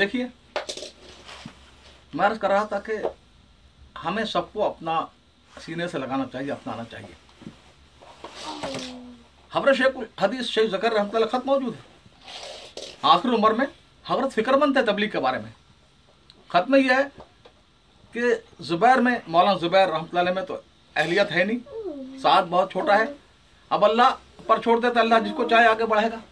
देखिए, मैं अर्ज कर रहा था कि हमें सबको अपना सीने से लगाना चाहिए, अपनाना चाहिए। हज़रत शेख हदीस शेख ज़कर रहमतुल्लाह ख़त मौजूद है। आखिरी उम्र में हज़रत फिक्रमंद थे तबलीग के बारे में। ख़त में यह है कि ज़ुबैर में, मौलाना ज़ुबैर रहमतुल्लाह में तो अहलियत है नहीं, साथ बहुत छोटा है। अब अल्लाह पर छोड़ देता, अल्लाह जिसको चाहे आगे बढ़ाएगा।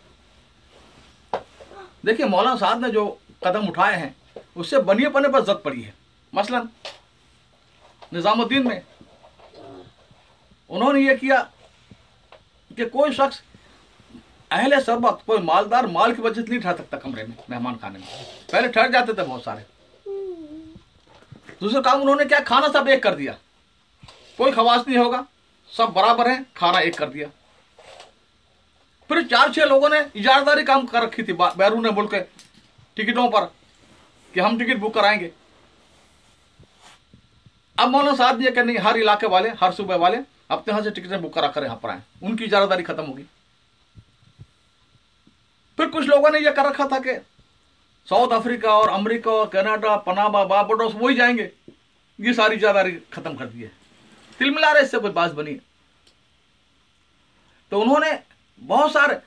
देखिए, मौलाना साहब ने जो कदम उठाए हैं उससे बनिएपने पर जद पड़ी है। मसलन निज़ामुद्दीन में उन्होंने ये किया कि कोई शख्स अहले सरबत, कोई मालदार माल की वजह से नहीं ठहर सकता कमरे में, मेहमान खाने में। पहले ठहर जाते थे बहुत सारे। दूसरा काम उन्होंने क्या, खाना सब एक कर दिया, कोई खवास नहीं होगा, सब बराबर है, खाना एक कर दिया। फिर 4-6 लोगों ने इजारदारी काम कर रखी थी बैरून मुल्क के टिकटों पर कि हम टिकट बुक कराएंगे। अब मौलाना साहब ये कहने, हर इलाके वाले, हर सूबे वाले अपने यहां से टिकटें बुक करा कर यहां पर आए, उनकी इजारदारी खत्म होगी। फिर कुछ लोगों ने यह कर रखा था कि साउथ अफ्रीका और अमेरिका और कनाडा, पनामा, बारबाडोस वही जाएंगे। ये सारी इजारदारी खत्म कर दी है। तिल मिला रहे, इससे कोई बात बनी। तो उन्होंने बहुत सारे,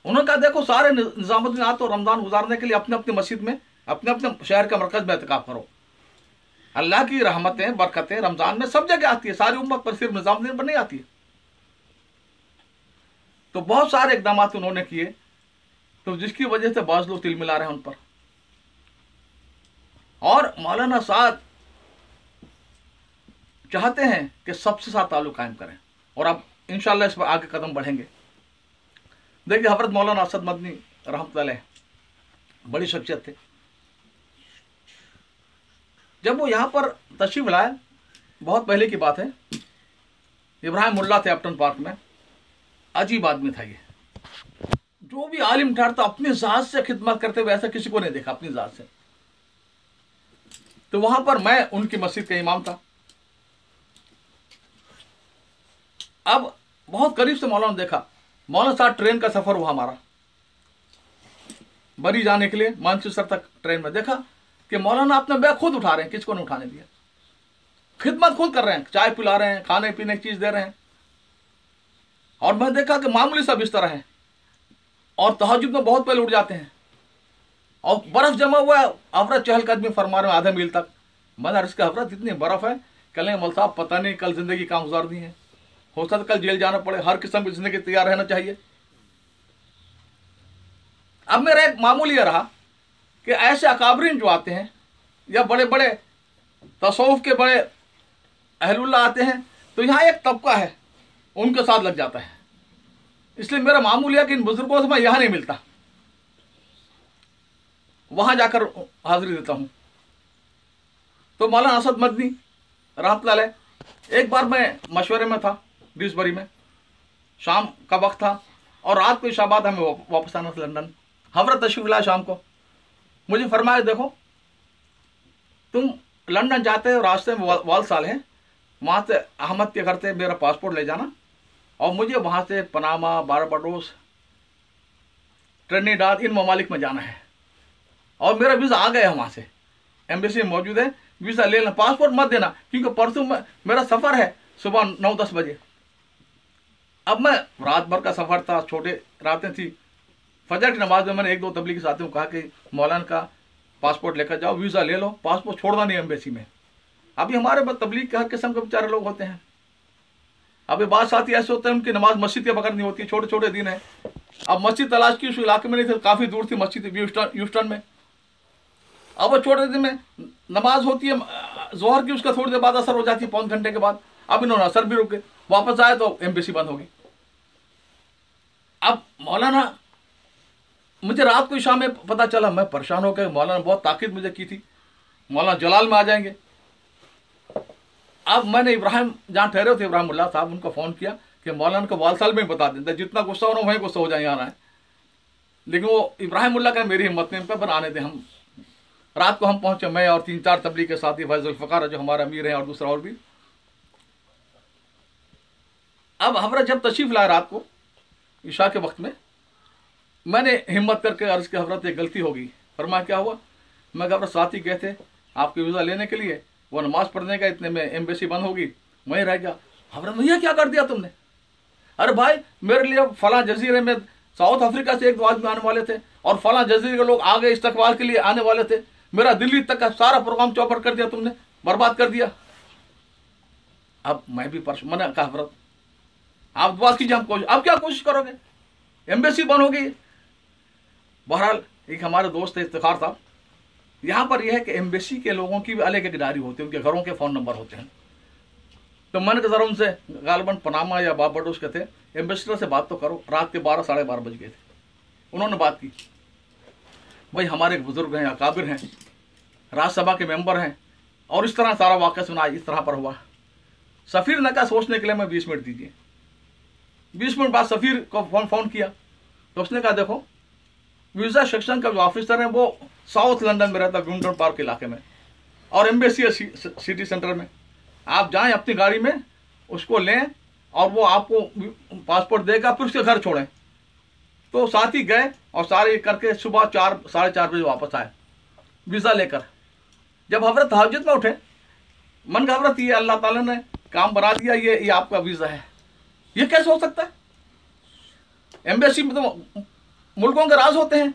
उन्होंने कहा देखो सारे निजामुद्दीन आ तो रमजान गुजारने के लिए अपने अपने मस्जिद में, अपने अपने शहर के मरकज में एहतिकाफ करो। अल्लाह की रहमतें, बरकतें रमजान में सब जगह आती है, सारी उम्मत पर, सिर्फ निजामुद्दीन पर नहीं आती है। तो बहुत सारे इकदाम उन्होंने किए, तो जिसकी वजह से बाज लोग तिल मिला रहे हैं उन पर। और मौलाना साहब चाहते हैं कि सबसे साथ ताल्लुक कायम करें, और अब इंशाअल्लाह इस पर आगे कदम बढ़ेंगे। देखिए, हज़रत मौलाना असद मदनी रहमतुल्लाह बड़ी शख्सियत थे। जब वो यहां पर तशरीफ लाए, बहुत पहले की बात है, इब्राहिम मुल्ला थे अपटन पार्क में। अजीब आदमी था ये, जो भी आलिम ठहरता अपनी जात से खिदमत करते हुए ऐसा किसी को नहीं देखा, अपनी जात से। तो वहां पर मैं उनकी मस्जिद का इमाम था। अब बहुत करीब से मौलाना देखा। मौलाना साहब ट्रेन का सफर हुआ हमारा, बरी जाने के लिए मानचेस्टर तक ट्रेन में। देखा कि मौलाना अपना बैग खुद उठा रहे हैं, किसको नहीं उठाने दिया। खिदमत खुद कर रहे हैं, चाय पिला रहे हैं, खाने पीने की चीज दे रहे हैं। और मैं देखा कि मामूली सब इस तरह है, और तहज्जुद में बहुत पहले उठ जाते हैं, और बर्फ जमा हुआ है, हजरत चहलकदमी फरमा रहे हैं आधे मील तक। मैंने अर्ज किया, हजरत इतनी बर्फ है, कल मौल साहब पता नहीं कल जिंदगी कहाँ गुजारनी है, हो सकता है कल जेल जाना पड़े, हर किस्म की जिंदगी तैयार रहना चाहिए। अब मेरा एक मामूल यह रहा कि ऐसे अकाबरीन जो आते हैं, या बड़े बड़े तसव्वुफ के बड़े अहलुल्लाह आते हैं, तो यहाँ एक तबका है उनके साथ लग जाता है। इसलिए मेरा मामूल यह कि इन बुजुर्गों से मैं यहां नहीं मिलता, वहां जाकर हाजिरी देता हूं। तो मौलाना असद मदनी रहमतुल्लाह, एक बार मैं मशवरे में था डिसबरी में, शाम का वक्त था, और रात को शाबाद हमें वापस आना था लंदन। हजरत तशरीफ लाए शाम को, मुझे फरमाया देखो तुम लंदन जाते हो, रास्ते में वाल साल है, वहां से अहमद के घर से मेरा पासपोर्ट ले जाना, और मुझे वहां से पनामा, बारबाडोस, ट्रिनिडाद, इन ममालिक में जाना है। और मेरा वीज़ा आ गया है, वहां से एम्बेसी में मौजूद है, वीज़ा ले लेना, पासपोर्ट मत देना, क्योंकि परसों मेरा सफ़र है सुबह 9-10 बजे। अब मैं रात भर का सफ़र था, छोटे रातें थी, फजर की नमाज में मैंने 1-2 तबलीगी साथियों को कहा कि मौलाना का पासपोर्ट लेकर जाओ, वीज़ा ले लो, पासपोर्ट छोड़ना नहीं एम्बेसी में। अभी हमारे तबलीग के हर किस्म के बेचारे लोग होते हैं। अभी बात साथी ऐसे होते हैं उनकी नमाज मस्जिद के बगैर नहीं होती, छोटे छोटे दिन है। अब मस्जिद तलाश की उस इलाके में नहीं थी, काफ़ी दूर थी मस्जिद ह्यूस्टन में। अब वो छोटे दिन में नमाज होती है जोहर की, उसका थोड़ी देर बाद असर हो जाती है, 1.25 घंटे के बाद। अब इन्होंने असर भी रुके, वापस आए तो एम्बेसी बंद होगी। अब मौलाना, मुझे रात को शाम में पता चला, मैं परेशान हो गया। मौलाना बहुत ताकीद मुझे की थी, मौलाना जलाल में आ जाएंगे। अब मैंने इब्राहिम जहाँ ठहरे थे, इब्राहिम मुल्ला साहब, उनको फ़ोन किया कि मौलाना को वालसाल में बता देते, जितना गुस्सा होना वहीं गुस्सा हो जाए, आना है। लेकिन वो इब्राहिम मुल्ला का मेरी हिम्मत नहीं, पर बनाने दे। हम रात को हम पहुंचे, मैं और 3-4 तबलीग के साथी, फैजुल फ़कार जो हमारा अमीर हैं, और दूसरा और भी। अब हजरत जब तशरीफ लाए रात को इशा के वक्त में, मैंने हिम्मत करके अर्ज की, हजरत एक गलती होगी, फरमाया क्या हुआ? मैं घबरा, साथी गए थे आपके वीज़ा लेने के लिए, वो नमाज पढ़ने का, इतने में एम्बेसी बंद होगी, वहीं रह गया। हजरत, ये क्या कर दिया तुमने? अरे भाई, मेरे लिए फला जजीरे में साउथ अफ्रीका से एक दो आदमी आने वाले थे और फला जजीरे के लोग आगे इस्तकबाल के लिए आने वाले थे, मेरा दिल्ली तक का सारा प्रोग्राम चौपट कर दिया तुमने, बर्बाद कर दिया। अब मैं भी मैंने कहा हजरत आप दुआ कीजिए, हम कोशिश, अब क्या कोशिश करोगे? एम्बेसी बंद हो गई। बहरहाल एक हमारे दोस्त है इफ्तिखार साहब, यहाँ पर यह है कि एम्बेसी के लोगों की भी अलग एक डायरी होती है, उनके घरों के फ़ोन नंबर होते हैं। तो मैंने कहा ज़रा उनसे, गालबन पनामा या बारबाडोस के थे, एम्बेसडर से बात तो करो। रात के 12 साढ़े 12 बज गए थे, उन्होंने बात की। भाई हमारे एक बुजुर्ग हैं, अकाबिर हैं, राज्यसभा के मेंबर हैं, और इस तरह सारा वाक़या सुना, इस तरह पर हुआ। सफ़ीर ने कहा सोचने के लिए मैं 20 मिनट दीजिए। 20 मिनट बाद सफ़ीर को फ़ोन किया तो उसने कहा देखो, वीज़ा सेक्शन का जो ऑफिसर है वो साउथ लंदन में रहता है, गुंडन पार्क इलाके में, और एम्बेसी है सिटी सेंटर में। आप जाएं अपनी गाड़ी में, उसको लें और वो आपको पासपोर्ट देगा, फिर उसके घर छोड़ें। तो साथ ही गए और सारे करके सुबह 4 साढ़े 4 बजे वापस आए वीज़ा लेकर। जब हजरत तहज्जुद में उठे, मन का हजरत ये अल्लाह ताला ने काम बना दिया, ये आपका वीज़ा है। ये कैसे हो सकता है? एम्बेसी में तो मुल्कों के राज होते हैं,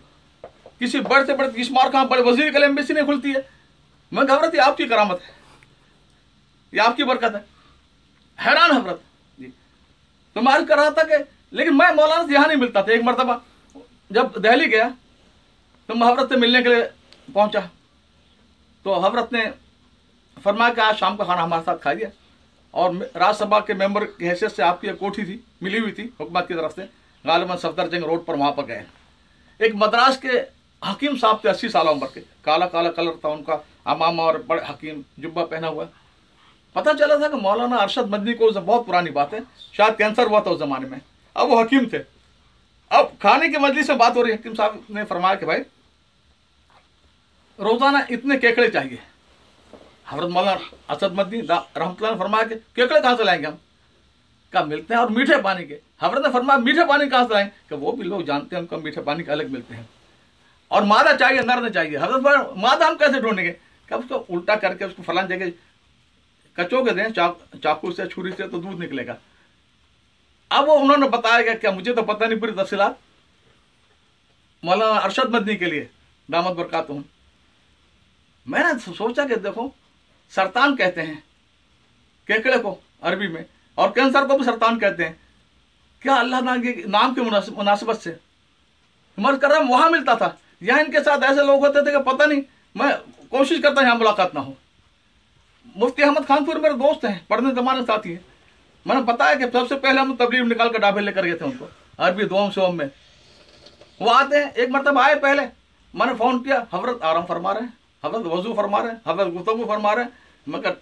किसी बड़े से बड़े इस्मार खां बड़े वजीर के लिए एम्बेसी नहीं खुलती है। मैं घबराती, आपकी करामत है, ये आपकी बरकत है। हैरान हजरत जी। तो मैं अर्ज कर रहा था कि लेकिन मैं मौलाना से यहाँ नहीं मिलता था। एक मरतबा जब दिल्ली गया तो मैं हजरत से मिलने के लिए पहुंचा, तो हजरत ने फरमाया कि आज शाम का खाना हमारे साथ खाइए, और राज्यसभा के मेंबर की हैसियत से आपकी एक कोठी थी, मिली हुई थी हुकूमत की तरफ से, गालिबन सफदरजंग रोड पर, वहाँ पर गए। एक मद्रास के हकीम साहब थे, 80 साल उम्र के, काला काला कलर था उनका अमामा और बड़े हकीम जुब्बा पहना हुआ। पता चला था कि मौलाना अरशद मदनी को, बहुत पुरानी बात है, शायद कैंसर हुआ था उस जमाने में, अब वो हकीम थे। अब खाने की मजलिस में बात हो रही है, हकीम साहब ने फरमाया कि भाई रोजाना इतने केकड़े चाहिए। हजरत मौलाना अरशद मदनी रहमतुल्लाह ने फरमाया कि केकड़े कहाँ से लाएंगे हम? का मिलते हैं, और मीठे पानी के। हजरत ने फरमाया मीठे पानी कहाँ से लाएंगे? कि वो भी लोग जानते हैं, उनको मीठे पानी के अलग मिलते हैं, और मादा चाहिए, नर नहीं चाहिए। हजरत मादा हम कैसे ढूंढेंगे? कब उसको उल्टा करके उसको फलान जगह कचोगे दें चाकू से, छुरी से, तो दूध निकलेगा। अब वो उन्होंने बताया गया, क्या मुझे तो पता नहीं पूरी तफसीलात, मौलाना अरशद मदनी के लिए दामद बरकातुहू। मैंने सोचा कि देखो, सरतान कहते हैं केकड़े को अरबी में, और कैंसर को भी सरतान कहते हैं। क्या अल्लाह नाम की मुनासिबत से मर्ज कर रहा, वहां मिलता था। यहाँ इनके साथ ऐसे लोग होते थे कि पता नहीं, मैं कोशिश करता यहाँ मुलाकात ना हो। मुफ्ती अहमद खानपुर मेरे दोस्त हैं, पढ़ने जमाने साथी हैं। मैंने बताया कि सबसे पहले हम तबलीग निकाल कर डाबे लेकर गए थे उनको, अरबी दुआम शोम में। वो आते हैं, एक मरतबा आए पहले, मैंने फोन किया, हजरत आराम फरमा रहे हैं, हजरत वजू फरमा रहे हैं, हजरत गुफ्तगू फरमा रहे हैं। मगर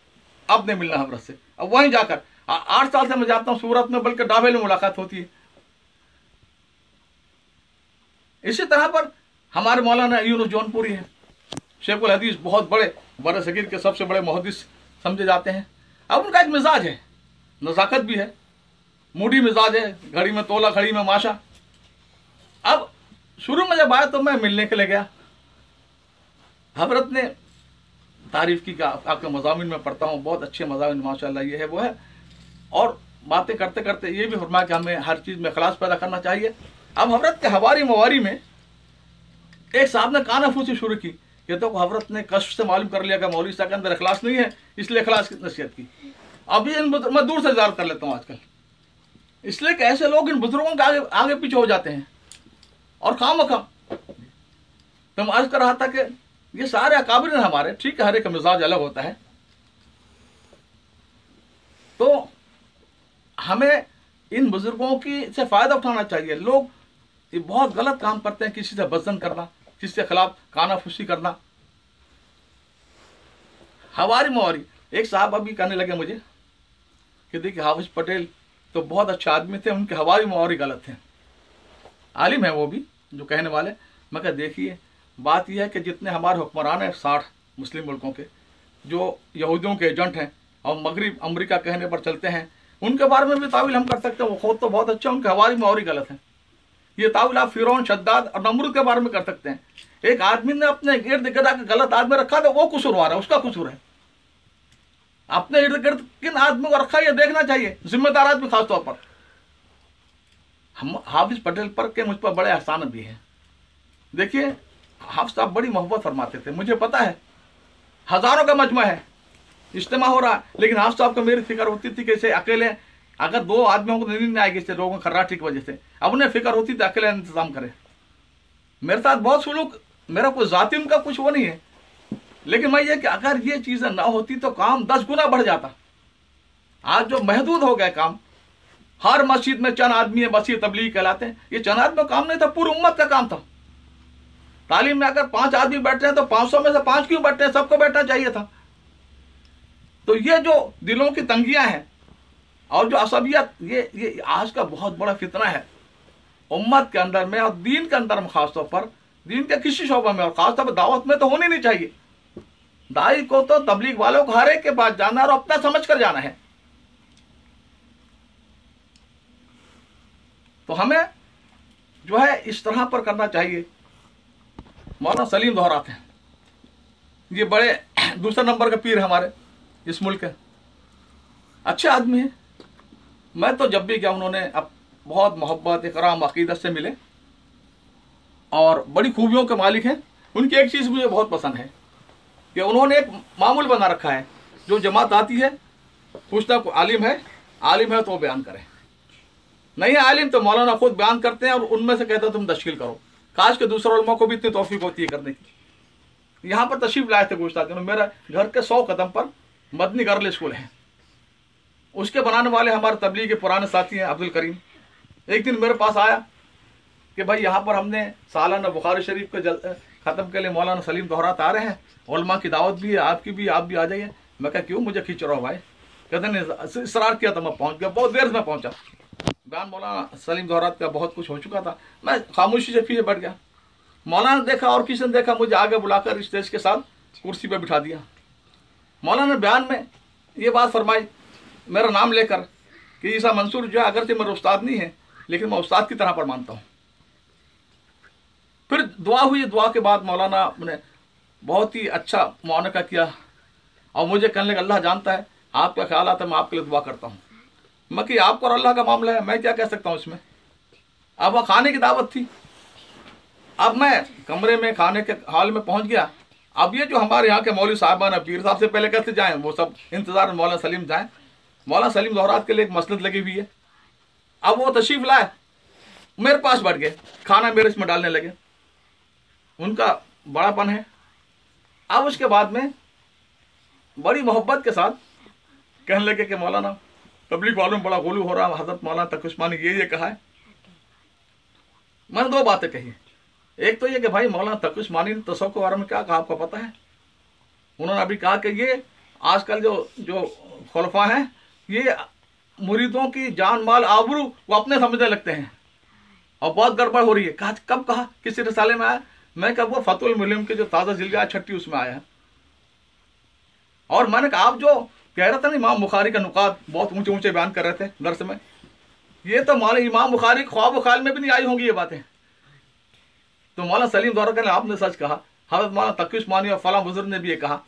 अब नहीं मिलना हजरत से। अब वहीं जाकर 8 साल से मैं जाता हूँ सूरत में, बल्कि डाबे में मुलाकात होती है। इसी तरह पर हमारे मौलाना यूनुस जौनपुरी है, शेखुल हदीस, बहुत बड़े बड़े सगीर के सबसे बड़े मुहद्दिस समझे जाते हैं। अब उनका एक मिजाज है, नजाकत भी है, मूडी मिजाज है, घड़ी में तोला घड़ी में माशा। अब शुरू में जब आया तो मैं मिलने के लिए गया, हजरत ने तारीफ की, आपके मज़ामिन में पढ़ता हूँ, बहुत अच्छे मज़ामिन माशाल्लाह, ये है वो है। और बातें करते करते ये भी फरमाया कि हमें हर चीज़ में इखलास पैदा करना चाहिए। अब हजरत के हवारी मवारी में एक साहब ने कानाफूसी शुरू की, ये तो हजरत ने कष्ट से मालूम कर लिया कि मौलवी साहब के अंदर इखलास नहीं है, इसलिए इखलास की नसीहत की। अभी मैं दूर से ज़्यादा कर लेता हूँ आजकल, इसलिए कि ऐसे लोग इन बुजुर्गों के आगे पीछे हो जाते हैं और खामखा। तो मैं अर्ज कर रहा था कि ये सारे अकाबिर हैं हमारे, ठीक है, हर एक का मिजाज अलग होता है, तो हमें इन बुजुर्गों की से फायदा उठाना चाहिए। लोग ये बहुत गलत काम करते हैं, किसी से बज़न करना, किसी के खिलाफ कानाफूसी करना। हवारी मवारी एक साहब अभी कहने लगे मुझे कि देखिए हाफिज पटेल तो बहुत अच्छे आदमी थे, उनके हवारी मवारी गलत हैं। आलिम है वो भी जो कहने वाले। मैं कहा देखिए, बात यह है कि जितने हमारे हुक्मरान हैं 60 मुस्लिम मुल्कों के, जो यहूदियों के एजेंट हैं और मगरिब अमेरिका कहने पर चलते हैं, उनके बारे में भी तावील हम कर सकते हैं। वो खुद तो बहुत अच्छा, उनके हवारी मवारी गलत है। ये तावील आप फिरौन, शद्दाद और नमरूद के बारे में कर सकते हैं। एक आदमी ने अपने इर्द गिर्द आकर गलत आदमी रखा तो वो कसूरवार है, उसका कसूर है। अपने इर्द गिर्द किन आदमी को रखा ये देखना चाहिए, जिम्मेदार आदमी खासतौर पर। हम हाफिज पटेल पर के मुझ पर बड़े एहसान भी हैं। देखिए हाफिज साहब बड़ी मोहब्बत फरमाते थे, मुझे पता है हजारों का मजमा है, इज्तिमा हो रहा है, लेकिन हाफिज साहब को मेरी फिक्र होती थी कि इसे अकेले अगर 2 आदमियों को नींद नहीं आएगी इससे लोगों खर्राटी की वजह से, अब उन्हें फिक्र होती थी अकेले इंतजाम करे। मेरे साथ बहुत सुलूक, मेरा कोई जाति उनका कुछ वो नहीं है, लेकिन मैं ये कि अगर ये चीजें ना होती तो काम 10 गुना बढ़ जाता। आज जो महदूद हो गए काम, हर मस्जिद में चंद आदमी है, मस्जिद तबलीग कहलाते हैं, ये चंद आदमी का काम नहीं था, पूरी उम्मत का काम था। तालीम में अगर 5 आदमी बैठे हैं तो 500 में से 5 क्यों बैठे हैं, सबको बैठना चाहिए था। तो ये जो दिलों की तंगियां हैं और जो असबियत, ये आज का बहुत बड़ा फितना है उम्मत के अंदर में और दीन के अंदर में, खासतौर पर दीन के किसी शोबे में और खासतौर पर दावत में तो होनी नहीं चाहिए। दाई को तो तबलीग वालों को हर एक के पास जाना और अपना समझ कर जाना है। तो हमें जो है इस तरह पर करना चाहिए। मौलाना सलीम दोहराते हैं, ये बड़े दूसरे नंबर के पीर हमारे इस मुल्क के, अच्छे आदमी हैं। मैं तो जब भी गया उन्होंने अब बहुत मोहब्बत, इकराम, अकीदत से मिले और बड़ी खूबियों के मालिक हैं। उनकी एक चीज़ मुझे बहुत पसंद है कि उन्होंने एक मामूल बना रखा है, जो जमात आती है पूछता आलिम है तो बयान करें, नहीं है आलिम तो मौलाना खुद बयान करते हैं और उनमें से कहते हैं तुम तश्कील करो। काश के दूसरे उलमा को भी इतनी तौफीक होती है करने की। यहाँ पर तशरीफ लाए थे गुजरात में, मेरा घर के 100 कदम पर मदनी गर्ल स्कूल है, उसके बनाने वाले हमारे तबलीग के पुराने साथी हैं अब्दुल करीम। एक दिन मेरे पास आया कि भाई यहाँ पर हमने सालाना बुखारी शरीफ के ख़त्म के लिए मौलाना सलीम दोहरात आ रहे हैं, उलमा की दावत भी है, आपकी भी, आप भी आ जाइए। मैं कहा क्यों, मुझे खींच रहा हो भाई। कहते नहीं, इसरार किया तो मैं पहुँच गया, बहुत देर से मैं पहुँचा। बयान मौलाना सलीम दोहरात का बहुत कुछ हो चुका था, मैं खामोशी से पीछे बैठ गया। मौलाना ने देखा और किसी ने देखा, मुझे आगे बुलाकर स्टेज के साथ कुर्सी पर बिठा दिया। मौलाना ने बयान में ये बात फरमाई मेरा नाम लेकर कि ईसा मंसूर जो है अगरचे मेरा उस्ताद नहीं है, लेकिन मैं उस्ताद की तरह पर मानता हूँ। फिर दुआ हुई, दुआ के बाद मौलाना ने बहुत ही अच्छा मुआनका किया और मुझे कहने लगा अल्लाह जानता है आपका ख्याल आता है, मैं आपके लिए दुआ करता हूँ। मैं कि आपको और अल्लाह का मामला है, मैं क्या कह सकता हूँ इसमें। अब वह खाने की दावत थी, अब मैं कमरे में खाने के हॉल में पहुँच गया। अब ये जो हमारे यहाँ के मौलवी साहबान पीर साहब से पहले कैसे जाएँ, वो सब इंतजार में मौलाना सलीम जाएँ। मौलाना सलीम दोहरात के लिए एक मसलत लगी हुई है। अब वो तशरीफ लाए, मेरे पास बैठ गए, खाना मेरे इसमें डालने लगे, उनका बड़ापन है। अब उसके बाद में बड़ी मोहब्बत के साथ कहने लगे कि मौलाना तबलीग वालों में बड़ा गुलू हो रहा है, हजरत मौलाना तकी उस्मानी ये कहा है। मैंने 2 बातें कही, एक तो ये कि भाई मौलाना तकी उस्मानी ने तसव्वुफ के बारे में क्या कहा आपको पता है। उन्होंने अभी कहा कि ये आजकल जो खुलफा हैं ये मुरीदों की जान माल आबरू वो अपने समझने लगते हैं और बहुत गड़बड़ हो रही है। कहा कब कहा, किसी रिसाले में आया? मैं कब वो फतुल मुलिम के जो ताज़ा जिलगा 6 उसमें आया है। और मैंने कहा आप जो कह रहे थे ना इमाम बुखारी का नुकात बहुत ऊंचे ऊंचे बयान कर रहे थे दर्स में, ये तो मौलाना इमाम बुखारी ख्वाब ख्याल में भी नहीं आई होंगी ये बातें। तो मौलाना सलीम दोहरात ने आपने सच कहा, हज़रत मौलाना तकी उस्मानी और फला बुजुर्ग ने भी ये कहा।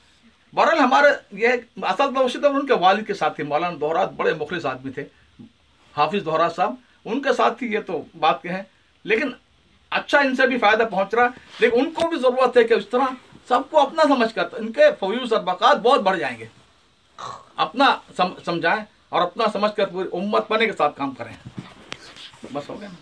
बहरहाल हमारे ये असल तवसीत उनके वालिद के साथ थी। मौलाना दोहरात बड़े मुखलिस आदमी थे, हाफिज दोहरात साहब उनके साथ थी, ये तो बात के हैं। लेकिन अच्छा इनसे भी फायदा पहुंच रहा है, लेकिन उनको भी जरूरत है कि इस तरह सबको अपना समझ कर इनके फयूज और बकात बहुत बढ़ जाएंगे। अपना समझाएं और अपना समझ कर पूरी उम्मत बने के साथ काम करें। बस हो गया ना।